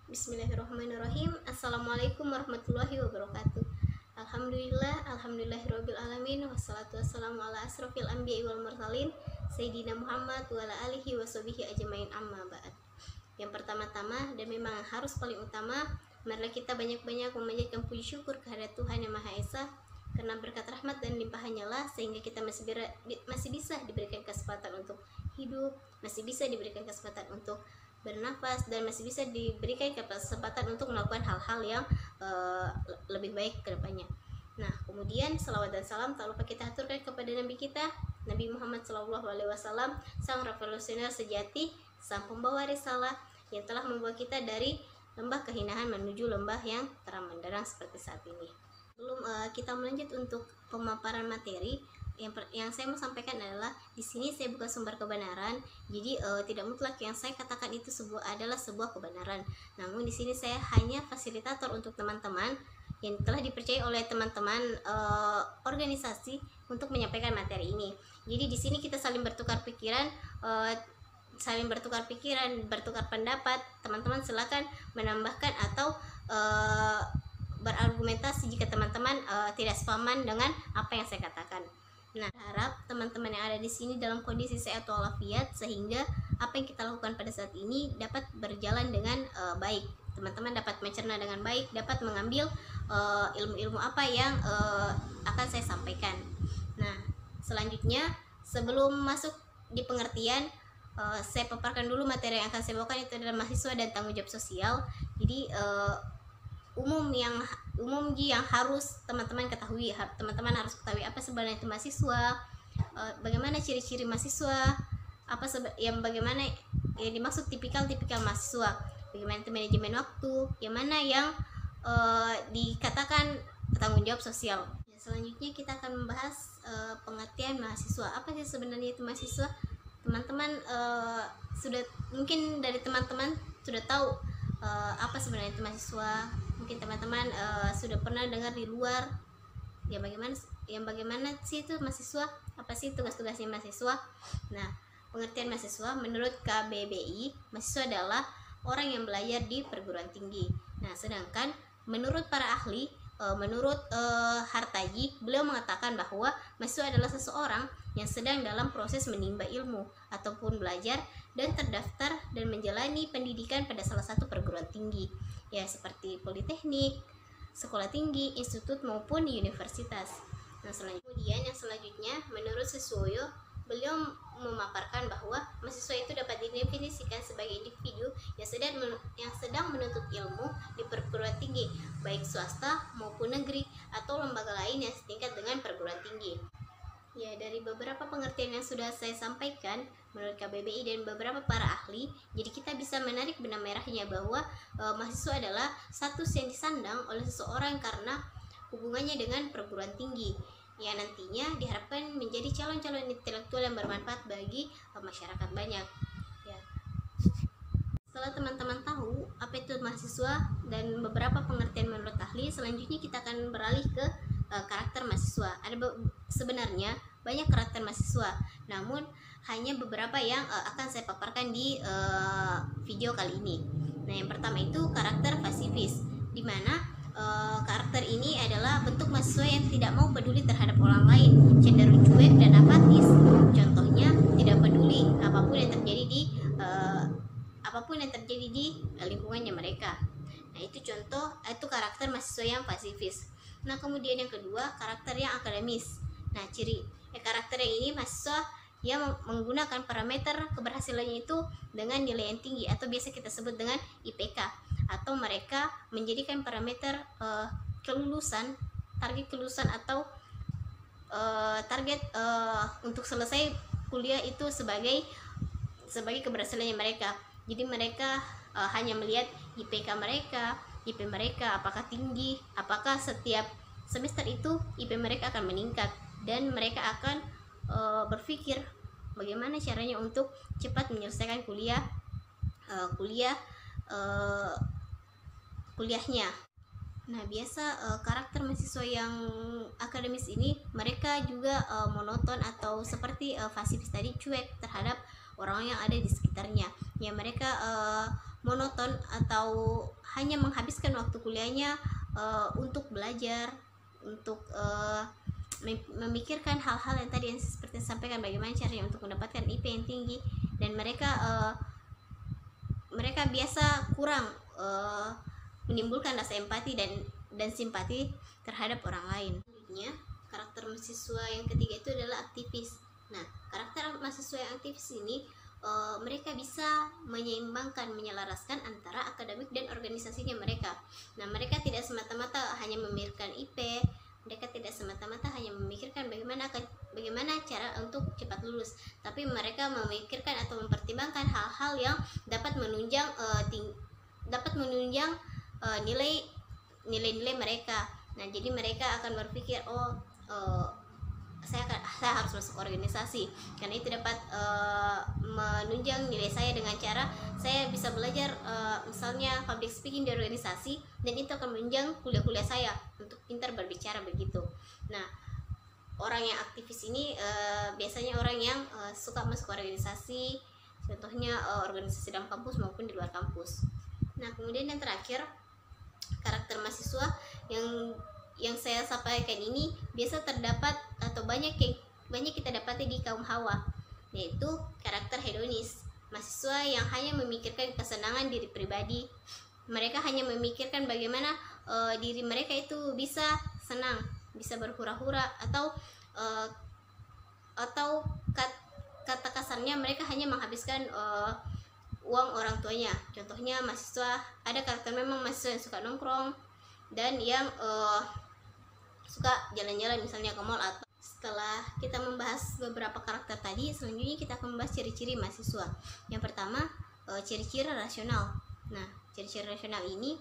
Bismillahirrahmanirrahim. Assalamualaikum warahmatullahi wabarakatuh. Alhamdulillahirabbil alamin, wassalatu wassalamu ala asrofil anbiya'i wal mursalin sayyidina Muhammad wa ala alihi washabihi ajmain, amma ba'd. Yang pertama-tama dan memang harus paling utama, marilah kita banyak-banyak memanjatkan puji syukur kehadirat Tuhan Yang Maha Esa, karena berkat rahmat dan limpahannya lah sehingga kita masih bisa diberikan kesempatan untuk hidup, masih bisa diberikan kesempatan untuk bernafas, dan masih bisa diberikan kesempatan untuk melakukan hal-hal yang lebih baik ke depannya. Nah, kemudian salawat dan salam tak lupa kita aturkan kepada Nabi kita, Nabi Muhammad SAW, sang revolusioner sejati, sang pembawa risalah yang telah membawa kita dari lembah kehinaan menuju lembah yang terang benderang seperti saat ini. Sebelum kita melanjut untuk pemaparan materi, yang saya mau sampaikan adalah di sini saya bukan sumber kebenaran, jadi tidak mutlak yang saya katakan itu adalah sebuah kebenaran. Namun di sini saya hanya fasilitator untuk teman-teman yang telah dipercaya oleh teman-teman organisasi untuk menyampaikan materi ini. Jadi di sini kita saling bertukar pikiran, bertukar pendapat. Teman-teman silakan menambahkan atau berargumentasi jika teman-teman tidak sepaman dengan apa yang saya katakan. Nah, harap teman-teman yang ada di sini dalam kondisi sehat walafiat sehingga apa yang kita lakukan pada saat ini dapat berjalan dengan baik. Teman-teman dapat mencerna dengan baik, dapat mengambil ilmu-ilmu apa yang akan saya sampaikan. Nah, selanjutnya sebelum masuk di pengertian, saya paparkan dulu materi yang akan saya bawakan, itu adalah mahasiswa dan tanggung jawab sosial. Jadi umum yang harus teman-teman ketahui. Teman-teman harus ketahui apa sebenarnya itu mahasiswa, bagaimana ciri-ciri mahasiswa, bagaimana yang dimaksud tipikal mahasiswa, bagaimana itu manajemen waktu, yang mana yang dikatakan tanggung jawab sosial. Selanjutnya kita akan membahas pengertian mahasiswa. Apa sih sebenarnya itu mahasiswa? Teman-teman mungkin dari teman-teman sudah tahu apa sebenarnya itu mahasiswa. Mungkin teman-teman sudah pernah dengar di luar bagaimana sih itu mahasiswa, apa sih tugas-tugasnya mahasiswa. Nah, pengertian mahasiswa menurut KBBI, mahasiswa adalah orang yang belajar di perguruan tinggi. Nah, sedangkan menurut para ahli, menurut Hartaji, beliau mengatakan bahwa mahasiswa adalah seseorang yang sedang dalam proses menimba ilmu ataupun belajar dan terdaftar dan menjalani pendidikan pada salah satu perguruan tinggi, ya seperti politeknik, sekolah tinggi, institut maupun universitas. Nah, kemudian yang selanjutnya menurut Siswoyo, beliau memaparkan bahwa mahasiswa itu dapat didefinisikan sebagai individu yang sedang menuntut ilmu di perguruan tinggi, baik swasta maupun negeri atau lembaga lain yang setingkat dengan perguruan tinggi. Ya, dari beberapa pengertian yang sudah saya sampaikan menurut KBBI dan beberapa para ahli, jadi kita bisa menarik benang merahnya bahwa mahasiswa adalah status yang disandang oleh seseorang karena hubungannya dengan perguruan tinggi, yang nantinya diharapkan menjadi calon-calon intelektual yang bermanfaat bagi masyarakat banyak. Ya. Setelah teman-teman tahu apa itu mahasiswa dan beberapa pengertian menurut ahli, selanjutnya kita akan beralih ke karakter mahasiswa. Sebenarnya banyak karakter mahasiswa, namun hanya beberapa yang akan saya paparkan di video kali ini. Nah, yang pertama itu karakter pasifis, di mana karakter ini adalah bentuk mahasiswa yang tidak mau peduli terhadap orang lain, cenderung cuek dan apatis. Contohnya, tidak peduli apapun yang terjadi di lingkungannya mereka. Nah, itu karakter mahasiswa yang pasifis. Nah, kemudian yang kedua, karakter yang akademis. Nah, karakter yang ini mahasiswa yang menggunakan parameter keberhasilannya itu dengan nilai yang tinggi atau biasa kita sebut dengan IPK, atau mereka menjadikan parameter target kelulusan atau target untuk selesai kuliah itu sebagai keberhasilannya mereka. Jadi mereka hanya melihat IPK mereka, IP mereka apakah tinggi, apakah setiap semester itu IP mereka akan meningkat, dan mereka akan berpikir bagaimana caranya untuk cepat menyelesaikan kuliahnya. Nah, biasa karakter mahasiswa yang akademis ini mereka juga monoton atau seperti pasifis tadi, cuek terhadap orang yang ada di sekitarnya. Ya, mereka monoton atau hanya menghabiskan waktu kuliahnya untuk belajar, untuk memikirkan hal-hal yang tadi yang seperti sampaikan, bagaimana caranya untuk mendapatkan IP yang tinggi, dan mereka biasa kurang menimbulkan rasa empati dan simpati terhadap orang lain. Selanjutnya, karakter mahasiswa yang ketiga itu adalah aktivis. Nah, karakter mahasiswa yang aktivis ini mereka bisa menyeimbangkan, menyelaraskan antara akademik dan organisasinya mereka. Nah, mereka tidak semata-mata hanya memikirkan IP, mereka tidak semata-mata hanya memikirkan bagaimana cara untuk cepat lulus, tapi mereka memikirkan atau mempertimbangkan hal-hal yang dapat menunjang nilai-nilai mereka. Nah, jadi mereka akan berpikir, saya harus masuk organisasi karena itu dapat menunjang nilai saya dengan cara saya bisa belajar misalnya public speaking di organisasi, dan itu akan menunjang kuliah-kuliah saya untuk pintar berbicara begitu. Nah, orang yang aktivis ini biasanya orang yang suka masuk organisasi, contohnya organisasi dalam kampus maupun di luar kampus. Nah, kemudian yang terakhir, karakter mahasiswa yang saya sampaikan ini biasa terdapat atau banyak kita dapati di kaum Hawa, yaitu karakter hedonis. Mahasiswa yang hanya memikirkan kesenangan diri pribadi. Mereka hanya memikirkan bagaimana diri mereka itu bisa senang, bisa berhura-hura, atau kata kasarnya mereka hanya menghabiskan uang orang tuanya. Contohnya mahasiswa, ada karakter memang mahasiswa yang suka nongkrong dan yang suka jalan-jalan misalnya ke mall. Atau setelah kita membahas beberapa karakter tadi, selanjutnya kita akan membahas ciri-ciri mahasiswa. Yang pertama, ciri-ciri rasional. Nah, ciri-ciri rasional ini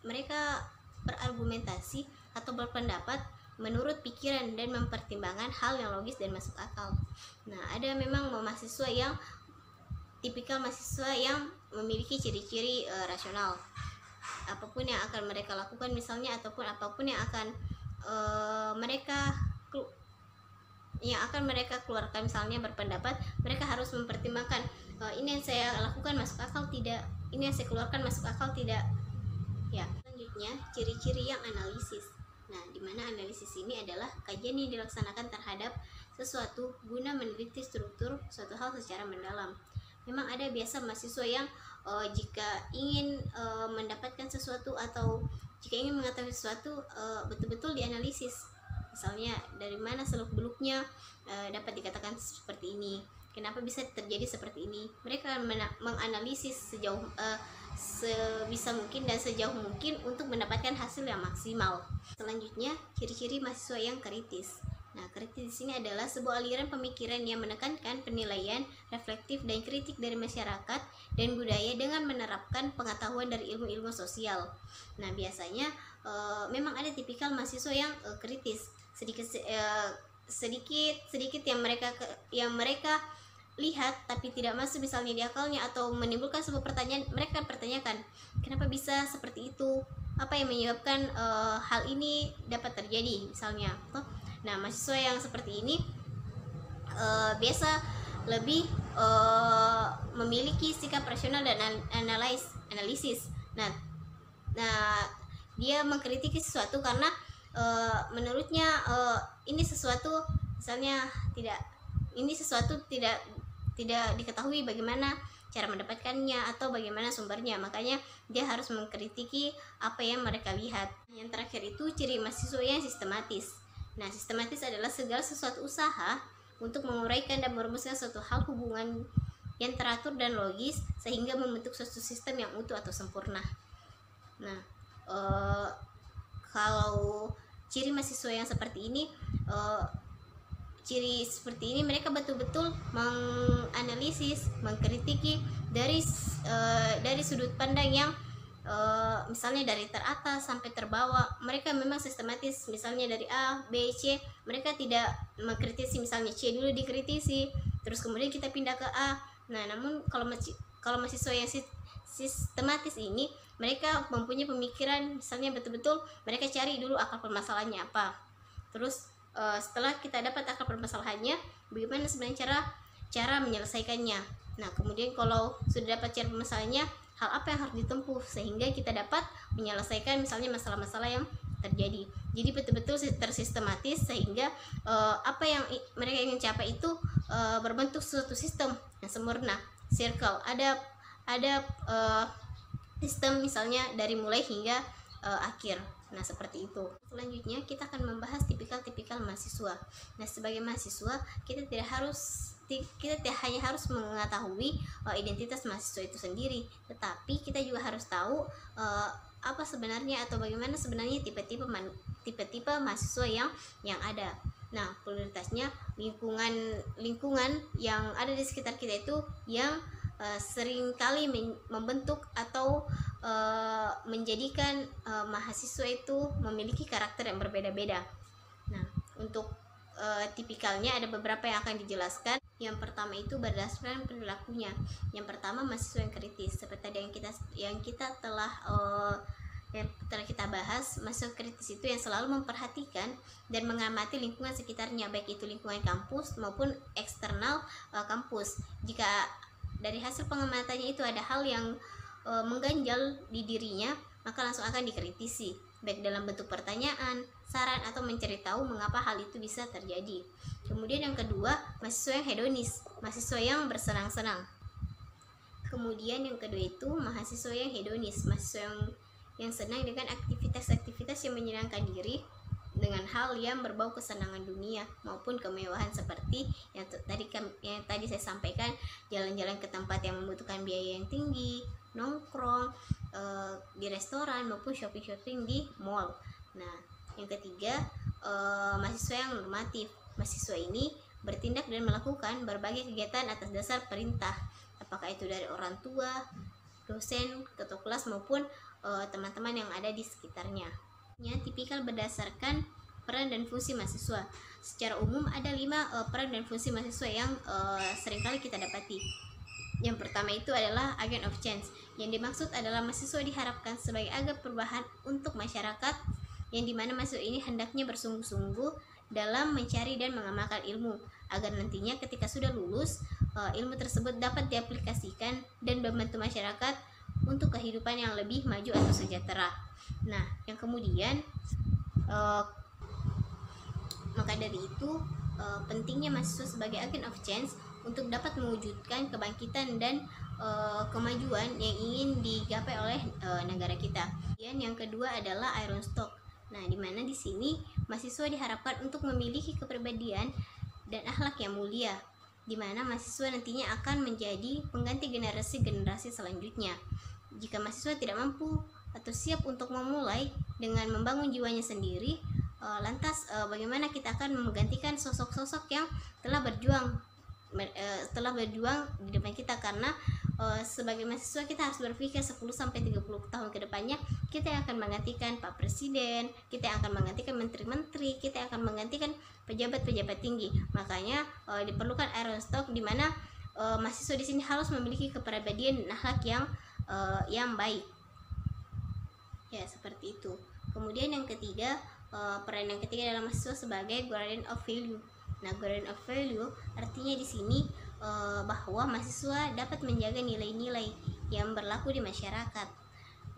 mereka berargumentasi atau berpendapat menurut pikiran dan mempertimbangkan hal yang logis dan masuk akal. Nah, ada memang mahasiswa yang tipikal mahasiswa yang memiliki ciri-ciri rasional. Apapun yang akan mereka lakukan misalnya, ataupun apapun yang akan mereka keluarkan, misalnya berpendapat, mereka harus mempertimbangkan ini yang saya lakukan masuk akal tidak, ini yang saya keluarkan masuk akal tidak. Ya, selanjutnya ciri-ciri yang analisis. Nah, di mana analisis ini adalah kajian yang dilaksanakan terhadap sesuatu guna meneliti struktur suatu hal secara mendalam. Memang ada biasa mahasiswa yang jika ingin mendapatkan sesuatu atau jika ingin mengetahui sesuatu betul-betul dianalisis. Misalnya dari mana seluk-beluknya dapat dikatakan seperti ini, kenapa bisa terjadi seperti ini. Mereka menganalisis sebisa mungkin dan sejauh mungkin untuk mendapatkan hasil yang maksimal. Selanjutnya, ciri-ciri mahasiswa yang kritis. Nah, kritis di sini adalah sebuah aliran pemikiran yang menekankan penilaian, reflektif, dan kritik dari masyarakat dan budaya dengan menerapkan pengetahuan dari ilmu-ilmu sosial. Nah, biasanya memang ada tipikal mahasiswa yang kritis, sedikit yang mereka lihat tapi tidak masuk misalnya di akalnya atau menimbulkan sebuah pertanyaan. Mereka pertanyakan, kenapa bisa seperti itu? Apa yang menyebabkan hal ini dapat terjadi misalnya. Nah, mahasiswa yang seperti ini biasa lebih memiliki sikap rasional dan analisis. Nah, dia mengkritiki sesuatu karena menurutnya ini sesuatu misalnya tidak diketahui bagaimana cara mendapatkannya atau bagaimana sumbernya, makanya dia harus mengkritiki apa yang mereka lihat. Yang terakhir itu ciri mahasiswa yang sistematis. Nah, sistematis adalah segala sesuatu usaha untuk menguraikan dan merumuskan suatu hal hubungan yang teratur dan logis sehingga membentuk suatu sistem yang utuh atau sempurna. Nah, kalau ciri mahasiswa yang seperti ini, mereka betul-betul menganalisis, mengkritiki dari sudut pandang yang misalnya dari teratas sampai terbawah. Mereka memang sistematis, misalnya dari A, B, C. Mereka tidak mengkritisi misalnya C dulu dikritisi, terus kemudian kita pindah ke A. Nah, namun kalau mahasiswa yang sistematis ini, mereka mempunyai pemikiran, misalnya betul-betul mereka cari dulu akar permasalahannya apa. Terus setelah kita dapat akar permasalahannya, bagaimana sebenarnya cara menyelesaikannya. Nah, kemudian kalau sudah dapat cara permasalahannya, hal apa yang harus ditempuh sehingga kita dapat menyelesaikan misalnya masalah-masalah yang terjadi. Jadi betul-betul tersistematis sehingga apa yang mereka ingin capai itu berbentuk suatu sistem yang sempurna, circle. Ada sistem misalnya dari mulai hingga akhir. Nah, seperti itu. Selanjutnya kita akan membahas tipikal-tipikal mahasiswa. Nah, sebagai mahasiswa kita tidak hanya harus mengetahui identitas mahasiswa itu sendiri, tetapi kita juga harus tahu apa sebenarnya atau bagaimana sebenarnya tipe-tipe mahasiswa yang ada. Nah, prioritasnya lingkungan yang ada di sekitar kita itu yang seringkali membentuk atau menjadikan mahasiswa itu memiliki karakter yang berbeda-beda. Nah, untuk tipikalnya ada beberapa yang akan dijelaskan. Yang pertama itu berdasarkan perilakunya. Yang pertama, mahasiswa yang kritis. Seperti tadi yang kita telah kita bahas, mahasiswa kritis itu yang selalu memperhatikan dan mengamati lingkungan sekitarnya, baik itu lingkungan kampus maupun eksternal kampus. Jika dari hasil pengamatannya itu ada hal yang mengganjal di dirinya, maka langsung akan dikritisi, baik dalam bentuk pertanyaan, saran, atau mencari tahu mengapa hal itu bisa terjadi. Kemudian yang kedua, mahasiswa yang hedonis, mahasiswa yang bersenang-senang. Kemudian yang kedua itu mahasiswa yang hedonis, mahasiswa yang senang dengan aktivitas-aktivitas yang menyenangkan diri dengan hal yang berbau kesenangan dunia maupun kemewahan, seperti yang tadi saya sampaikan, jalan-jalan ke tempat yang membutuhkan biaya yang tinggi, nongkrong di restoran maupun shopping di mall. Nah, yang ketiga, mahasiswa yang normatif. Mahasiswa ini bertindak dan melakukan berbagai kegiatan atas dasar perintah, apakah itu dari orang tua, dosen, ketua kelas maupun teman-teman yang ada di sekitarnya. Tipikal berdasarkan peran dan fungsi mahasiswa. Secara umum ada 5 peran dan fungsi mahasiswa yang seringkali kita dapati. Yang pertama itu adalah agent of change. Yang dimaksud adalah mahasiswa diharapkan sebagai agen perubahan untuk masyarakat, yang dimana mahasiswa ini hendaknya bersungguh-sungguh dalam mencari dan mengamalkan ilmu, agar nantinya ketika sudah lulus, ilmu tersebut dapat diaplikasikan dan membantu masyarakat untuk kehidupan yang lebih maju atau sejahtera. Nah, yang kemudian maka dari itu pentingnya mahasiswa sebagai agen of change untuk dapat mewujudkan kebangkitan dan kemajuan yang ingin digapai oleh negara kita. Dan yang kedua adalah iron stock. Nah, di mana di sini mahasiswa diharapkan untuk memiliki kepribadian dan akhlak yang mulia, di mana mahasiswa nantinya akan menjadi pengganti generasi selanjutnya. Jika mahasiswa tidak mampu atau siap untuk memulai dengan membangun jiwanya sendiri, lantas bagaimana kita akan menggantikan sosok-sosok yang telah berjuang di depan kita? Karena sebagai mahasiswa kita harus berpikir 10-30 tahun ke depannya, kita yang akan menggantikan Pak Presiden, kita yang akan menggantikan menteri-menteri, kita yang akan menggantikan pejabat-pejabat tinggi. Makanya diperlukan iron stock, di mana mahasiswa di sini harus memiliki kepribadian dan akhlak yang baik. Ya, seperti itu. Kemudian yang ketiga, peran yang ketiga adalah mahasiswa sebagai guardian of value. Nah, guardian of value artinya di sini bahwa mahasiswa dapat menjaga nilai-nilai yang berlaku di masyarakat.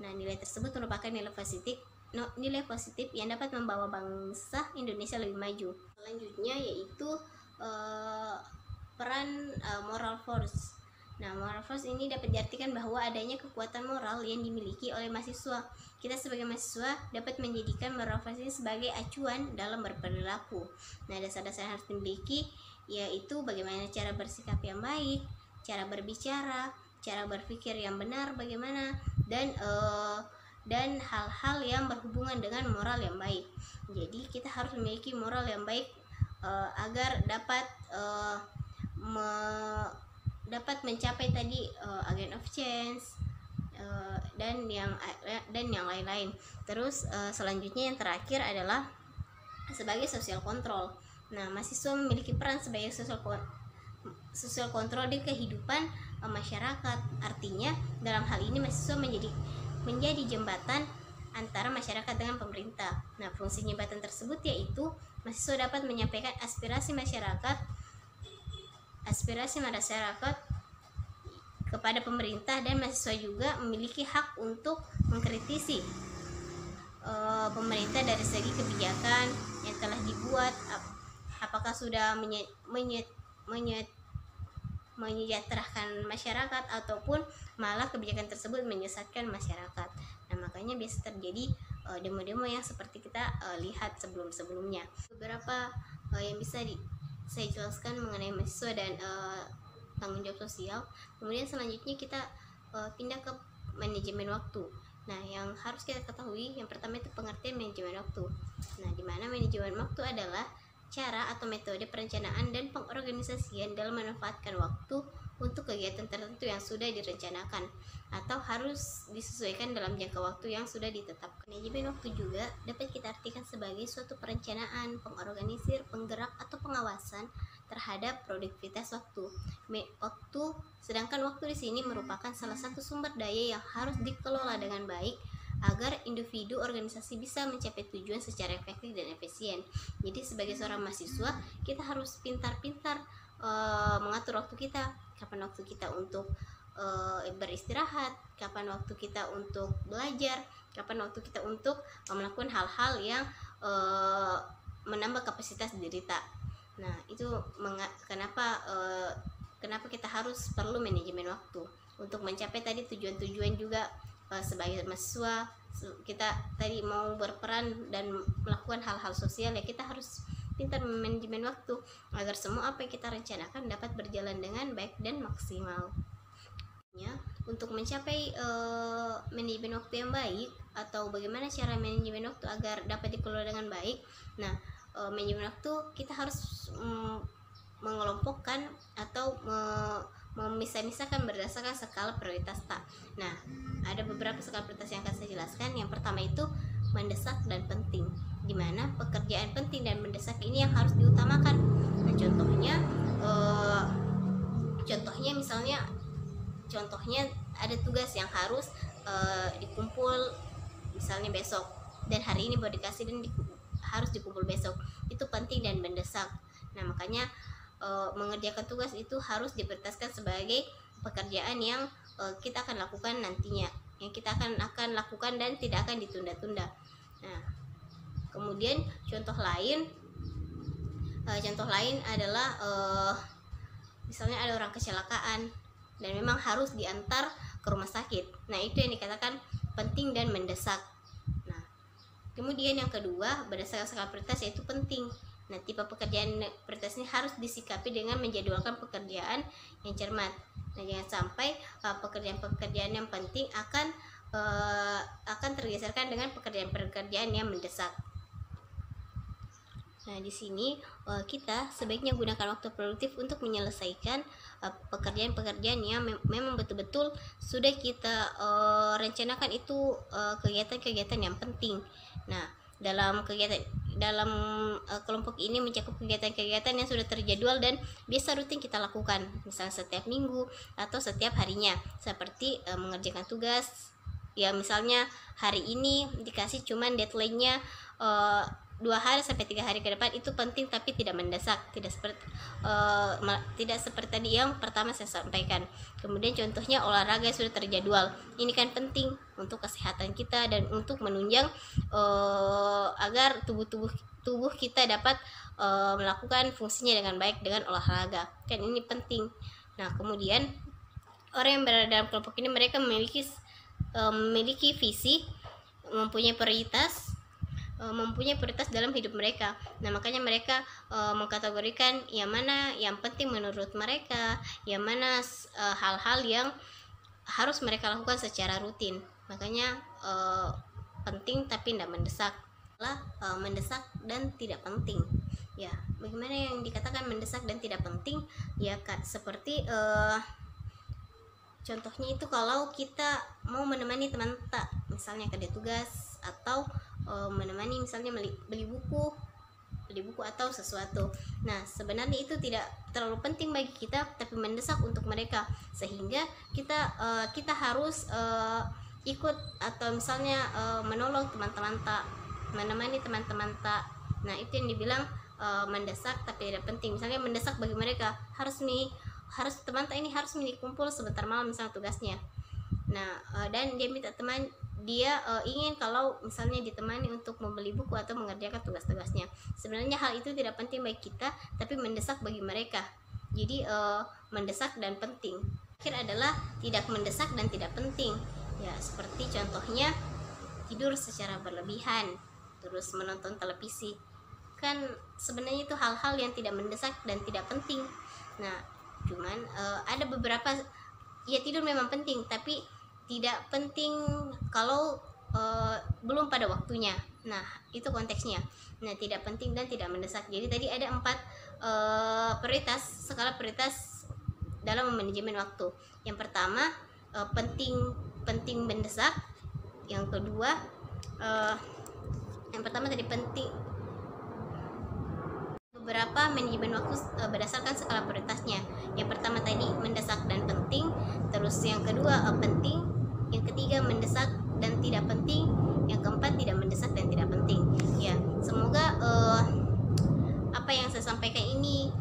Nah, nilai tersebut merupakan nilai positif yang dapat membawa bangsa Indonesia lebih maju. Selanjutnya yaitu peran moral force. Nah, moral force ini dapat diartikan bahwa adanya kekuatan moral yang dimiliki oleh mahasiswa. Kita sebagai mahasiswa dapat menjadikan moral force ini sebagai acuan dalam berperilaku. Nah, dasar-dasar yang harus dimiliki yaitu bagaimana cara bersikap yang baik, cara berbicara, cara berpikir yang benar bagaimana, dan hal-hal yang berhubungan dengan moral yang baik. Jadi kita harus memiliki moral yang baik agar dapat mencapai tadi agent of change dan yang lain-lain. Terus selanjutnya yang terakhir adalah sebagai social control. Nah, mahasiswa memiliki peran sebagai social control di kehidupan masyarakat. Artinya dalam hal ini mahasiswa menjadi jembatan antara masyarakat dengan pemerintah. Nah, fungsi jembatan tersebut yaitu mahasiswa dapat menyampaikan aspirasi masyarakat aspirasi masyarakat kepada pemerintah, dan mahasiswa juga memiliki hak untuk mengkritisi pemerintah dari segi kebijakan yang telah dibuat, apakah sudah menyejahterakan masyarakat ataupun malah kebijakan tersebut menyesatkan masyarakat. Nah, makanya biasa terjadi demo-demo yang seperti kita lihat sebelum-sebelumnya. Beberapa yang bisa saya jelaskan mengenai mahasiswa dan tanggung jawab sosial. Kemudian selanjutnya kita pindah ke manajemen waktu. Nah, yang harus kita ketahui yang pertama itu pengertian manajemen waktu. Nah, di mana manajemen waktu adalah cara atau metode perencanaan dan pengorganisasian dalam memanfaatkan waktu untuk kegiatan tertentu yang sudah direncanakan atau harus disesuaikan dalam jangka waktu yang sudah ditetapkan. Manajemen waktu juga dapat kita artikan sebagai suatu perencanaan, pengorganisir, penggerak atau pengawasan terhadap produktivitas waktu. Sedangkan waktu di sini merupakan salah satu sumber daya yang harus dikelola dengan baik agar individu organisasi bisa mencapai tujuan secara efektif dan efisien. Jadi sebagai seorang mahasiswa, kita harus pintar-pintar mengatur waktu kita. Kapan waktu kita untuk beristirahat, kapan waktu kita untuk belajar, kapan waktu kita untuk melakukan hal-hal yang menambah kapasitas diri kita. Nah, itu kenapa kita harus perlu manajemen waktu untuk mencapai tadi tujuan-tujuan juga. Sebagai mahasiswa, kita tadi mau berperan dan melakukan hal-hal sosial, ya kita harus pintar manajemen waktu agar semua apa yang kita rencanakan dapat berjalan dengan baik dan maksimal. Untuk mencapai manajemen waktu yang baik, atau bagaimana cara manajemen waktu agar dapat dikelola dengan baik. Nah, manajemen waktu kita harus mengelompokkan atau memisah-misahkan berdasarkan skala prioritas tak. Nah, ada beberapa skala prioritas yang akan saya jelaskan. Yang pertama itu mendesak dan penting, di mana pekerjaan penting dan mendesak ini yang harus diutamakan. Nah, contohnya ada tugas yang harus dikumpul misalnya besok, dan hari ini baru dikasih dan harus dikumpul besok. Itu penting dan mendesak. Nah, makanya mengerjakan tugas itu harus diprioritaskan sebagai pekerjaan yang kita akan lakukan nantinya, yang kita akan lakukan dan tidak akan ditunda-tunda. Nah, kemudian contoh lain adalah misalnya ada orang kecelakaan dan memang harus diantar ke rumah sakit. Nah, itu yang dikatakan penting dan mendesak. Nah, kemudian yang kedua, berdasarkan skala prioritas yaitu penting. Nah, tipe pekerjaan prioritas ini harus disikapi dengan menjadwalkan pekerjaan yang cermat. Nah, jangan sampai pekerjaan-pekerjaan yang penting akan tergeserkan dengan pekerjaan-pekerjaan yang mendesak. Nah, di sini kita sebaiknya gunakan waktu produktif untuk menyelesaikan pekerjaan-pekerjaan yang memang betul-betul sudah kita rencanakan, itu kegiatan-kegiatan yang penting. Nah, dalam kelompok ini mencakup kegiatan-kegiatan yang sudah terjadwal dan biasa rutin kita lakukan, misalnya setiap minggu atau setiap harinya, seperti mengerjakan tugas. Ya, misalnya hari ini dikasih cuman deadline-nya 2 hari sampai 3 hari ke depan, itu penting tapi tidak mendesak, tidak seperti tadi yang pertama saya sampaikan. Kemudian contohnya olahraga sudah terjadwal, ini kan penting untuk kesehatan kita dan untuk menunjang agar tubuh kita dapat melakukan fungsinya dengan baik dengan olahraga, kan ini penting. Nah, kemudian orang yang berada dalam kelompok ini mereka memiliki visi, mempunyai prioritas dalam hidup mereka. Nah, makanya mereka mengkategorikan yang mana yang penting menurut mereka, yang mana hal-hal yang harus mereka lakukan secara rutin. Makanya penting tapi tidak mendesak. Mendesak dan tidak penting. Ya, bagaimana yang dikatakan mendesak dan tidak penting? Ya, seperti contohnya itu kalau kita mau menemani teman kita, misalnya kerja tugas, atau menemani misalnya beli buku atau sesuatu. Nah, sebenarnya itu tidak terlalu penting bagi kita tapi mendesak untuk mereka, sehingga kita harus ikut atau misalnya menolong teman-teman tak, menemani teman-teman tak. Nah, itu yang dibilang mendesak tapi tidak penting. Misalnya mendesak bagi mereka harus teman ini harus kumpul sebentar malam misalnya tugasnya. Nah dan dia minta teman, dia ingin kalau misalnya ditemani untuk membeli buku atau mengerjakan tugas-tugasnya. Sebenarnya hal itu tidak penting bagi kita, tapi mendesak bagi mereka. Jadi mendesak dan penting. Akhir adalah tidak mendesak dan tidak penting. Ya seperti contohnya tidur secara berlebihan, terus menonton televisi. Kan sebenarnya itu hal-hal yang tidak mendesak dan tidak penting. Nah cuman ada beberapa, ya tidur memang penting tapi tidak penting kalau belum pada waktunya. Nah itu konteksnya. Nah tidak penting dan tidak mendesak. Jadi tadi ada 4 prioritas, skala prioritas dalam manajemen waktu. Yang pertama penting mendesak. Yang kedua yang pertama tadi penting, beberapa manajemen waktu berdasarkan skala prioritasnya. Yang pertama tadi mendesak dan penting, terus yang kedua penting, yang ketiga mendesak dan tidak penting, yang keempat tidak mendesak dan tidak penting. Ya semoga apa yang saya sampaikan ini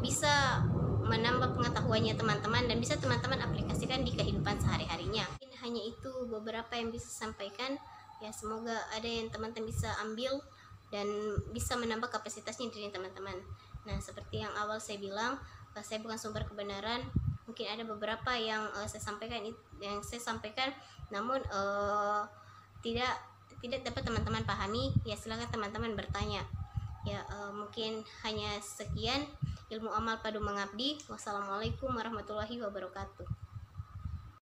bisa menambah pengetahuannya teman-teman dan bisa teman-teman aplikasikan di kehidupan sehari-harinya. Hanya itu beberapa yang bisa sampaikan. Ya semoga ada yang teman-teman bisa ambil dan bisa menambah kapasitasnya diri teman-teman. Nah seperti yang awal saya bilang, saya bukan sumber kebenaran. Mungkin ada beberapa yang saya sampaikan namun tidak dapat teman-teman pahami. Ya silakan teman-teman bertanya. Ya mungkin hanya sekian. Ilmu amal padu mengabdi. Wassalamualaikum warahmatullahi wabarakatuh.